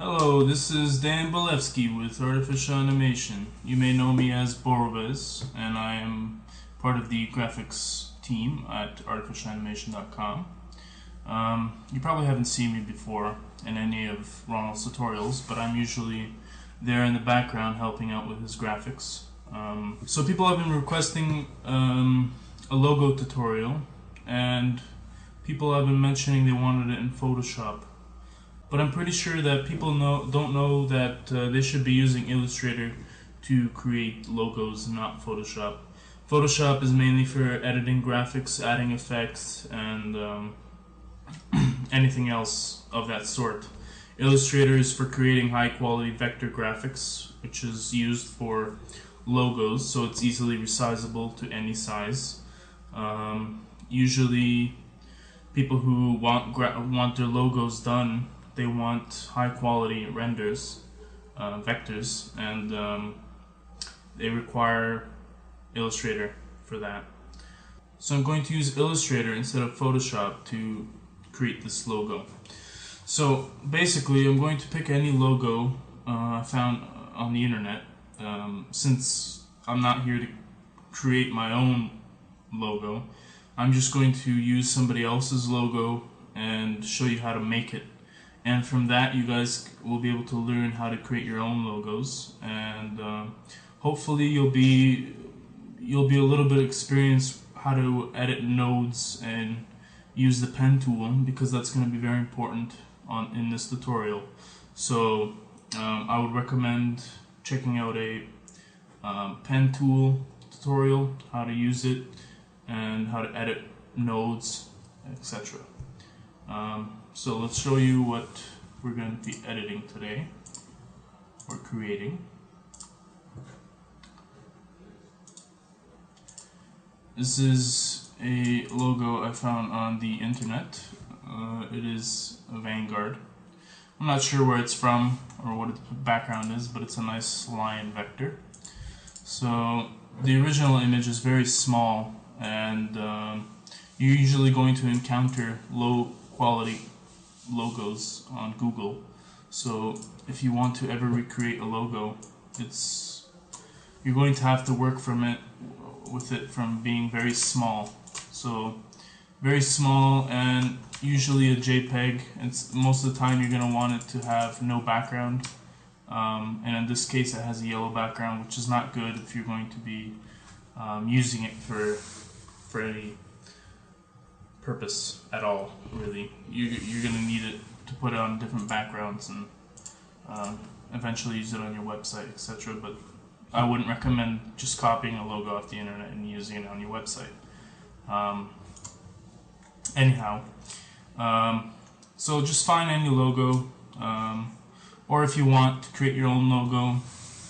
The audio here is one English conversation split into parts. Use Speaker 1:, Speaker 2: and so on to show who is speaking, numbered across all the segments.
Speaker 1: Hello, this is Dan Bolevsky with Artificial Animation. You may know me as Borovez, and I am part of the graphics team at artificialanimation.com. You probably haven't seen me before in any of Ronald's tutorials, but I'm usually there in the background helping out with his graphics. So people have been requesting a logo tutorial, and people have been mentioning they wanted it in Photoshop. But I'm pretty sure that people don't know that they should be using Illustrator to create logos, not Photoshop. Photoshop is mainly for editing graphics, adding effects, and anything else of that sort. Illustrator is for creating high-quality vector graphics, which is used for logos, so it's easily resizable to any size. Usually, people who want their logos done, they want high-quality renders, vectors, and they require Illustrator for that. So I'm going to use Illustrator instead of Photoshop to create this logo. So basically, I'm going to pick any logo I found on the internet. Since I'm not here to create my own logo, I'm just going to use somebody else's logo and show you how to make it. And from that, you guys will be able to learn how to create your own logos, and hopefully you'll be a little bit experienced how to edit nodes and use the pen tool, because that's going to be very important in this tutorial. So I would recommend checking out a pen tool tutorial, how to use it, and how to edit nodes, etc. So let's show you what we're going to be editing today, or creating. This is a logo I found on the internet. It is a Vanguard. I'm not sure where it's from or what its background is, but it's a nice lion vector. So the original image is very small, and you're usually going to encounter low quality logos on Google. So if you want to ever recreate a logo, you're going to have to work with it from being very small. So very small, and usually a JPEG. Most of the time you're going to want it to have no background, and in this case it has a yellow background, which is not good if you're going to be using it for any purpose at all, really. You're going to need it to put it on different backgrounds and eventually use it on your website, etc. But I wouldn't recommend just copying a logo off the internet and using it on your website. So just find any logo, or if you want to create your own logo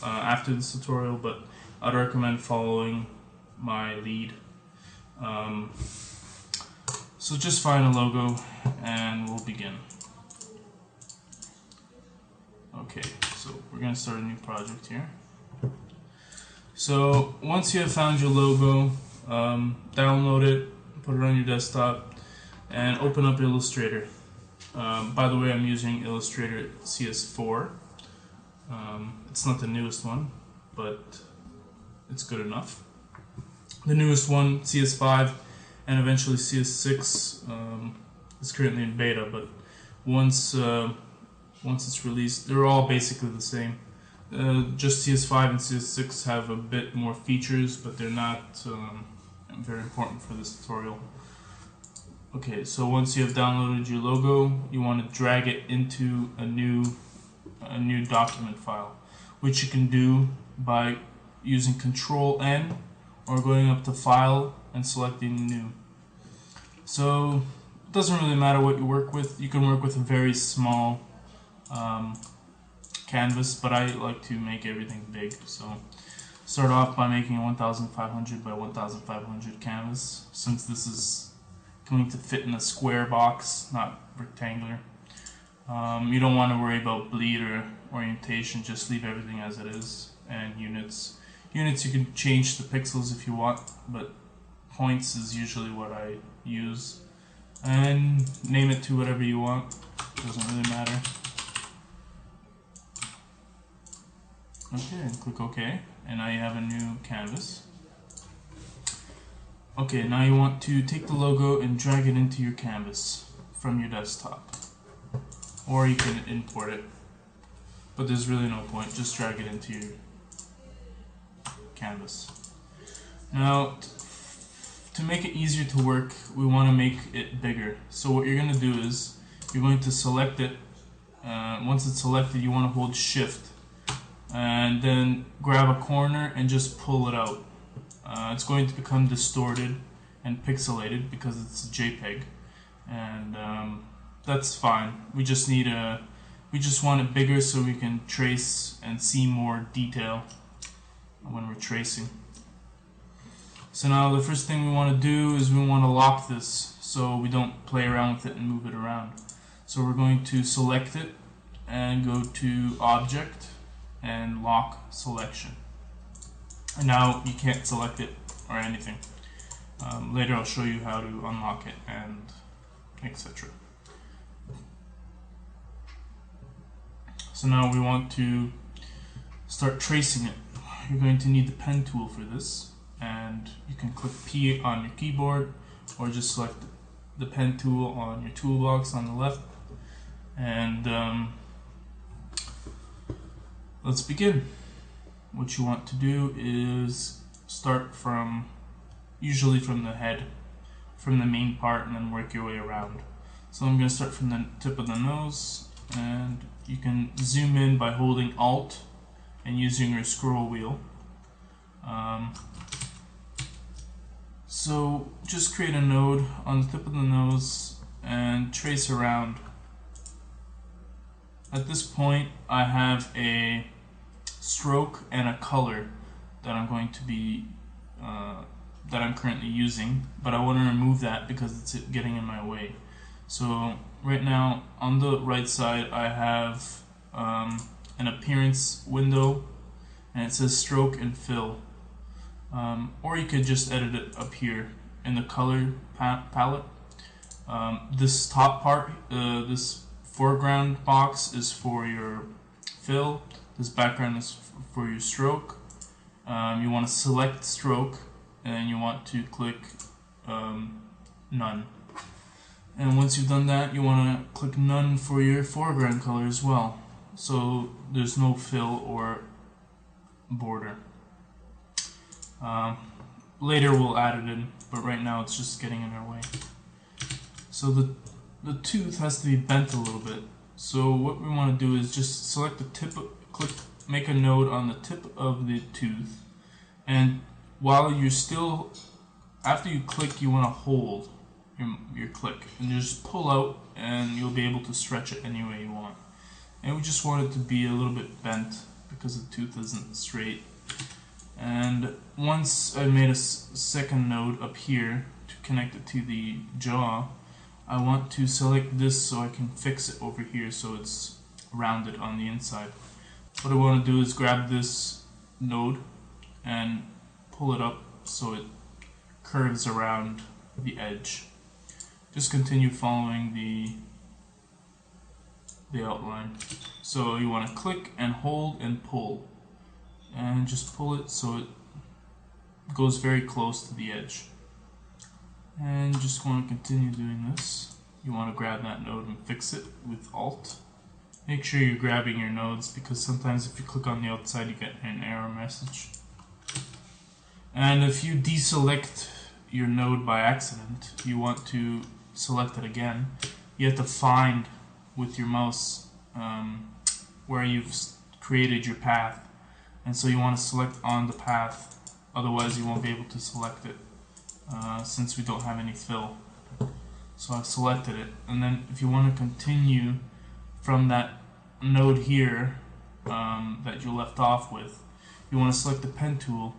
Speaker 1: after this tutorial, but I'd recommend following my lead. So just find a logo and we'll begin. Okay, so we're going to start a new project here. So once you have found your logo, download it, put it on your desktop, and open up Illustrator. By the way, I'm using Illustrator CS4. It's not the newest one, but it's good enough. The newest one, CS5, and eventually CS6 is currently in beta, but once it's released, they're all basically the same. Just CS5 and CS6 have a bit more features, but they're not very important for this tutorial. Okay, so once you have downloaded your logo, you want to drag it into a new document file, which you can do by using Control-N or going up to File and selecting New. So it doesn't really matter what you work with. You can work with a very small canvas, but I like to make everything big. So start off by making a 1500 by 1500 canvas, since this is going to fit in a square box, not rectangular. You don't want to worry about bleed or orientation, just leave everything as it is. And units you can change the pixels if you want, but points is usually what I use. And name it to whatever you want, doesn't really matter. Okay, and click OK, and now you have a new canvas. Okay, now you want to take the logo and drag it into your canvas from your desktop. Or you can import it, but there's really no point, just drag it into your canvas. Now, to make it easier to work, we want to make it bigger. So what you're going to do is, you're going to select it. Once it's selected, you want to hold Shift, and then grab a corner and just pull it out. It's going to become distorted and pixelated because it's a JPEG, and that's fine. We just want it bigger so we can trace and see more detail when we're tracing. So now the first thing we want to do is we want to lock this so we don't play around with it and move it around. So we're going to select it and go to Object and Lock Selection. And now you can't select it or anything. Later I'll show you how to unlock it and etc. So now we want to start tracing it. You're going to need the pen tool for this, and you can click P on your keyboard or just select the pen tool on your toolbox on the left, and let's begin. What you want to do is start from, usually from the head, from the main part, and then work your way around. So I'm going to start from the tip of the nose, and you can zoom in by holding Alt and using your scroll wheel. So just create a node on the tip of the nose and trace around. At this point I have a stroke and a color that I'm going to be that I'm currently using, but I want to remove that because it's getting in my way. So right now on the right side I have an appearance window, and it says stroke and fill, or you could just edit it up here in the color palette. This top part, this foreground box is for your fill, this background is for your stroke. You want to select stroke and you want to click none. And once you've done that, you want to click none for your foreground color as well, so there's no fill or border. Later we'll add it in, but right now it's just getting in our way. So the tooth has to be bent a little bit. So what we want to do is just select the tip, make a node on the tip of the tooth, and while you're still, after you click, you want to hold your click and just pull out, and you'll be able to stretch it any way you want. And we just want it to be a little bit bent because the tooth isn't straight. And once I made a second node up here to connect it to the jaw, I want to select this so I can fix it over here so it's rounded on the inside. What I want to do is grab this node and pull it up so it curves around the edge. Just continue following the outline. So you want to click and hold and pull, and just pull it so it goes very close to the edge. And you just want to continue doing this. You want to grab that node and fix it with Alt. Make sure you're grabbing your nodes, because sometimes if you click on the outside you get an error message. And if you deselect your node by accident, you want to select it again, you have to find with your mouse where you've created your path, and so you want to select on the path, otherwise you won't be able to select it since we don't have any fill. So I've selected it, and then if you want to continue from that node here that you left off with, you want to select the pen tool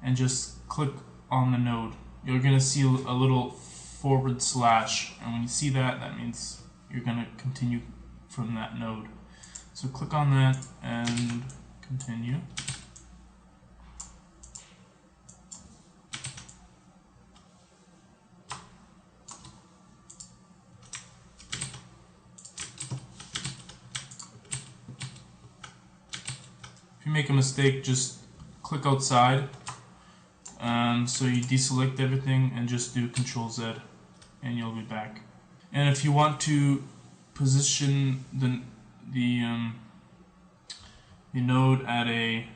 Speaker 1: and just click on the node. You're going to see a little /, and when you see that, that means you're going to continue from that node. So click on that and continue. If you you make a mistake, just click outside. So you deselect everything and just do Control Z, and you'll be back. And if you want to position the node at a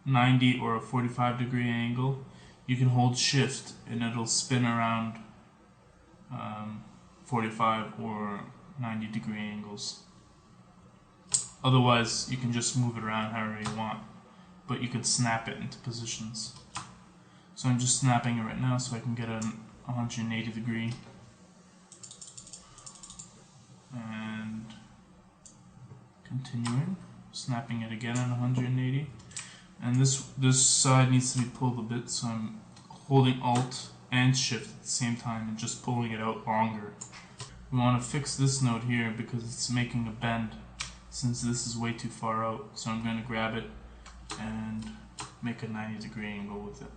Speaker 1: 90 or a 45 degree angle, you can hold Shift and it'll spin around 45 or 90 degree angles. Otherwise, you can just move it around however you want, but you could snap it into positions. So I'm just snapping it right now so I can get a 180 degree. And continuing, snapping it again at 180. And this side needs to be pulled a bit, so I'm holding Alt and Shift at the same time and just pulling it out longer. We want to fix this node here because it's making a bend since this is way too far out. So I'm going to grab it and make a 90 degree angle with it.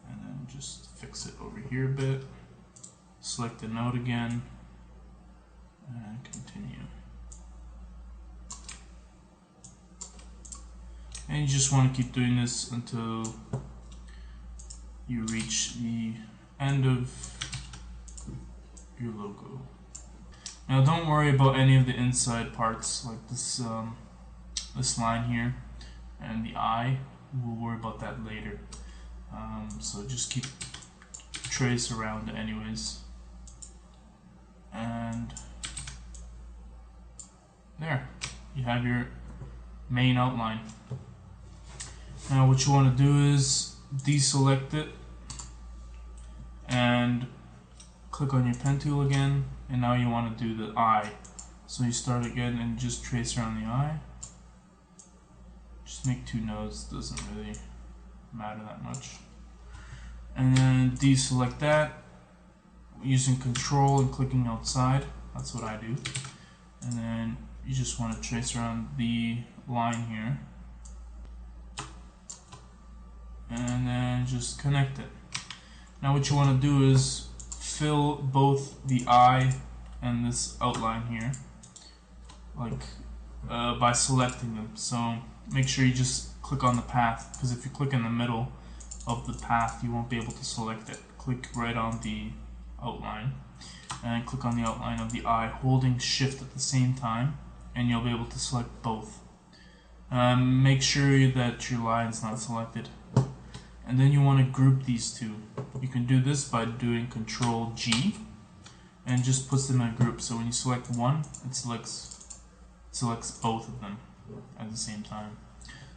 Speaker 1: And then just fix it over here a bit. Select the node again and continue. And you just want to keep doing this until you reach the end of your logo. Now don't worry about any of the inside parts like this this line here and the eye. We'll worry about that later. So just keep trace around it anyways. And there, you have your main outline. Now what you want to do is deselect it and click on your pen tool again, and now you want to do the eye. So you start again and just trace around the eye. Just make two nodes, doesn't really matter that much. And then deselect that using Control and clicking outside. That's what I do. And then you just want to trace around the line here. And then just connect it. Now what you want to do is fill both the eye and this outline here, like by selecting them. So make sure you just click on the path, because if you click in the middle of the path you won't be able to select it. Click right on the outline and click on the outline of the eye, holding Shift at the same time, and you'll be able to select both. Make sure that your line's not selected. And then you want to group these two. You can do this by doing Control G and just puts them in a group. So when you select one, it selects both of them at the same time.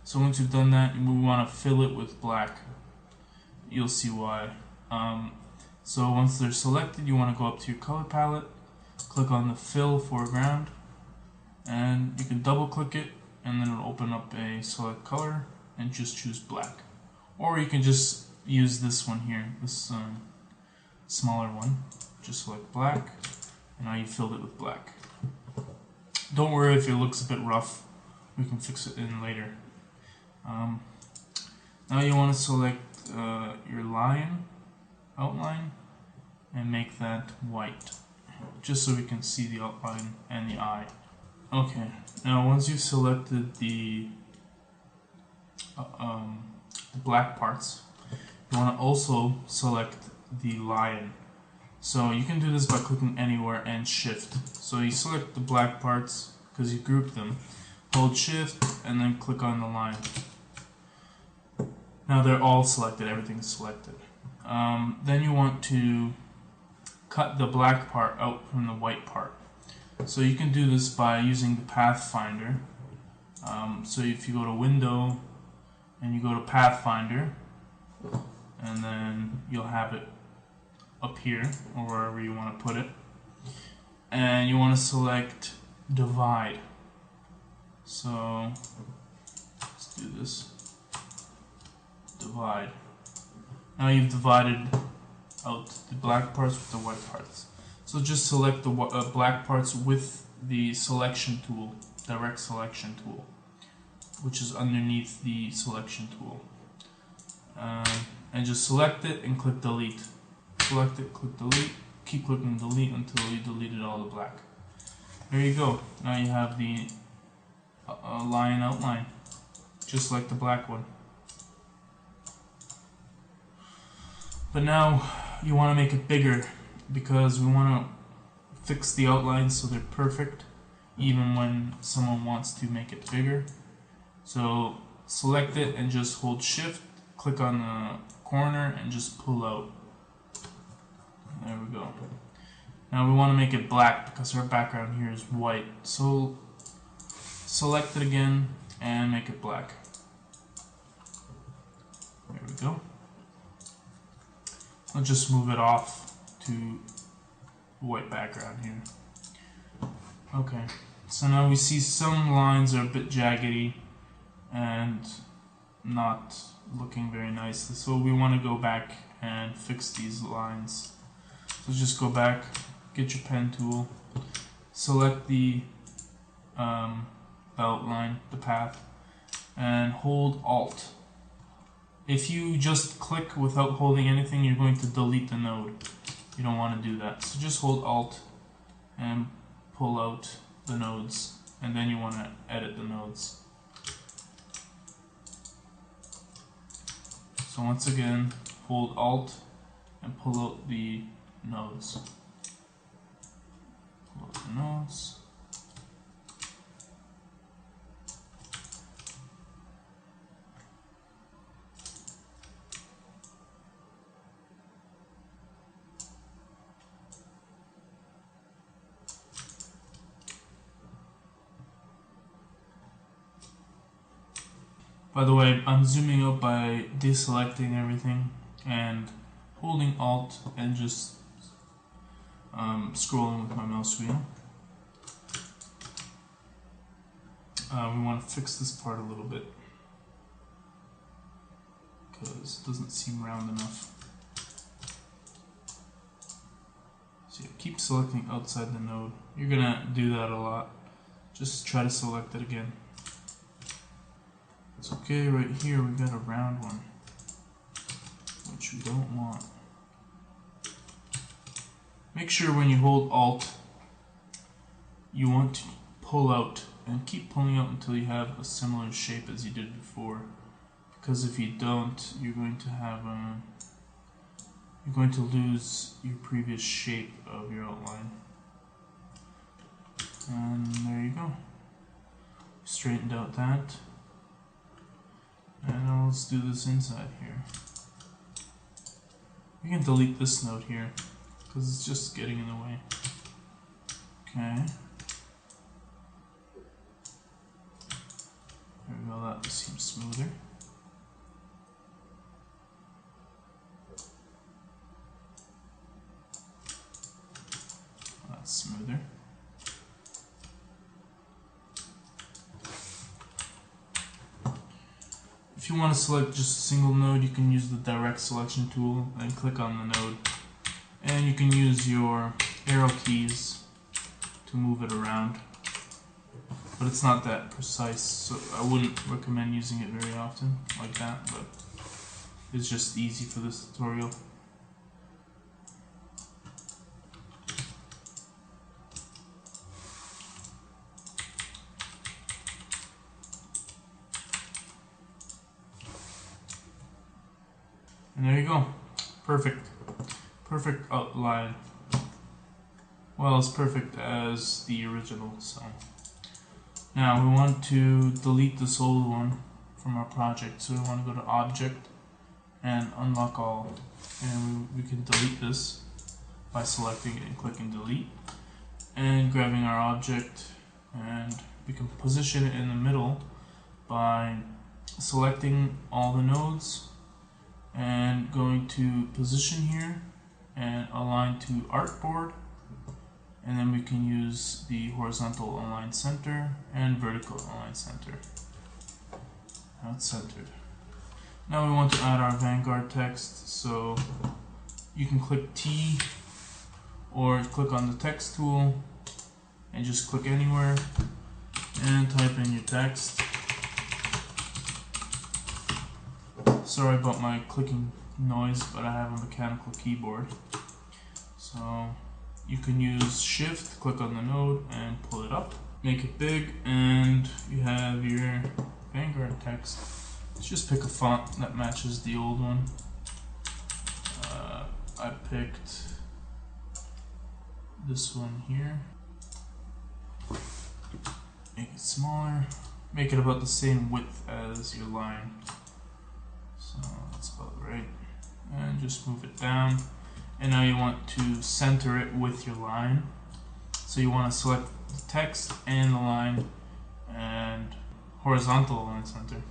Speaker 1: So once you've done that, we want to fill it with black. You'll see why. So once they're selected, you want to go up to your color palette, click on the Fill Foreground, and you can double click it, and then it'll open up a select color and just choose black. Or you can just use this one here, this smaller one. Just select black, and now you filled it with black. Don't worry if it looks a bit rough, we can fix it in later. Now you want to select your lion outline and make that white, just so we can see the outline and the eye. Okay, now once you've selected the black parts, you want to also select the lion. So you can do this by clicking anywhere and Shift. So you select the black parts because you group them, hold Shift and then click on the line. Now they're all selected, everything's selected. Then you want to cut the black part out from the white part. So you can do this by using the Pathfinder. So if you go to Window and you go to Pathfinder, and then you'll have it up here or wherever you want to put it, and you want to select Divide. So let's do this. Divide. Now you've divided out the black parts with the white parts. So just select the black parts with the selection tool, direct selection tool, which is underneath the selection tool. And just select it and click delete. Select it, click delete, keep clicking delete until you deleted all the black. There you go. Now you have the a line outline, just like the black one. But now you want to make it bigger because we want to fix the outlines so they're perfect even when someone wants to make it bigger. So select it and just hold shift, click on the corner and just pull out. There we go. Now we want to make it black because our background here is white. So select it again and make it black. There we go. I'll just move it off to white background here. Okay, so now we see some lines are a bit jaggedy and not looking very nice. So we want to go back and fix these lines. So just go back, get your pen tool, select the outline, the path, and hold Alt. If you just click without holding anything, you're going to delete the node. You don't want to do that. So just hold Alt and pull out the nodes, and then you want to edit the nodes. So once again, hold Alt and pull out the nodes. Pull out the nodes. By the way, I'm zooming out by deselecting everything and holding Alt and just scrolling with my mouse wheel. We want to fix this part a little bit because it doesn't seem round enough. So yeah, keep selecting outside the node. You're gonna do that a lot. Just try to select it again. It's okay, right here we got a round one, which we don't want. Make sure when you hold Alt, you want to pull out and keep pulling out until you have a similar shape as you did before. Because if you don't, you're going to lose your previous shape of your outline. And there you go. Straightened out that. And now let's do this inside here. We can delete this node here because it's just getting in the way. Okay. There we go, that seems smoother. That's smoother. If you want to select just a single node, you can use the direct selection tool and click on the node. And you can use your arrow keys to move it around. But it's not that precise, so I wouldn't recommend using it very often like that, but it's just easy for this tutorial. And there you go. Perfect. Perfect outline. Well, as perfect as the original, so. Now we want to delete this old one from our project. So we want to go to Object and Unlock All. And we can delete this by selecting it and clicking Delete. And grabbing our object, and we can position it in the middle by selecting all the nodes and going to position here and align to artboard, and then we can use the horizontal align center and vertical align center. Now it's centered. Now we want to add our Vanguard text, so you can click T or click on the text tool and just click anywhere and type in your text. Sorry about my clicking noise, but I have a mechanical keyboard. So you can use Shift, click on the node and pull it up. make it big, and you have your Vanguard text. Let's just pick a font that matches the old one. I picked this one here. Make it smaller. Make it about the same width as your line. So that's about right. And just move it down. And now you want to center it with your line. So you want to select the text and the line and horizontal line center.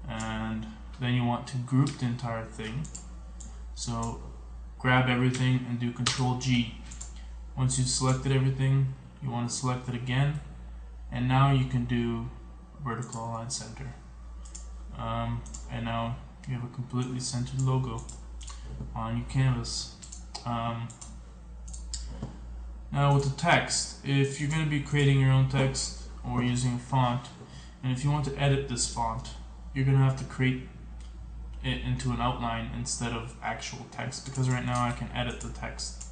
Speaker 1: And then you want to group the entire thing. So grab everything and do Control G. Once you've selected everything, you want to select it again. And now you can do vertical align center. And now you have a completely centered logo on your canvas. Now with the text, if you're going to be creating your own text or using a font, and if you want to edit this font, you're going to have to create it into an outline instead of actual text, because right now I can edit the text.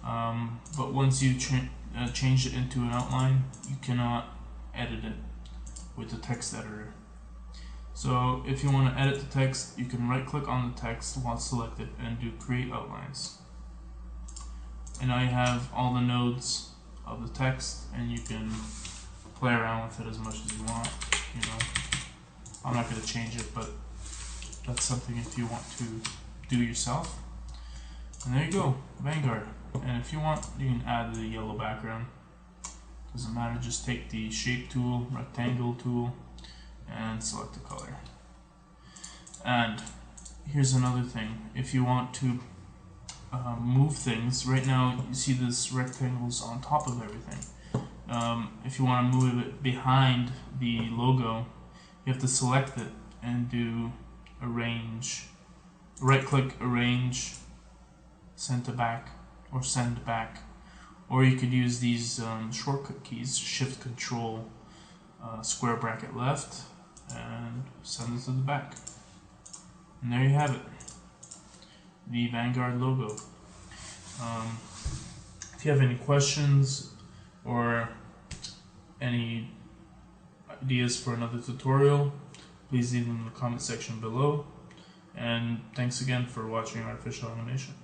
Speaker 1: But once you change it into an outline, you cannot edit it with the text editor. So if you want to edit the text, you can right click on the text while selected and do create outlines. And now you have all the nodes of the text, and you can play around with it as much as you want. You know, I'm not going to change it, but that's something if you want to do yourself. And there you go, Vanguard. And if you want, you can add the yellow background. Doesn't matter, just take the shape tool, rectangle tool, and select the color. And here's another thing. If you want to move things, right now you see this rectangles on top of everything. If you want to move it behind the logo, you have to select it and do arrange, right click, arrange, send to back, or send back. Or you could use these shortcut keys, shift control square bracket left, and send it to the back. And there you have it, the Vanguard logo. If you have any questions or any ideas for another tutorial, please leave them in the comment section below. And thanks again for watching Artificial Animation.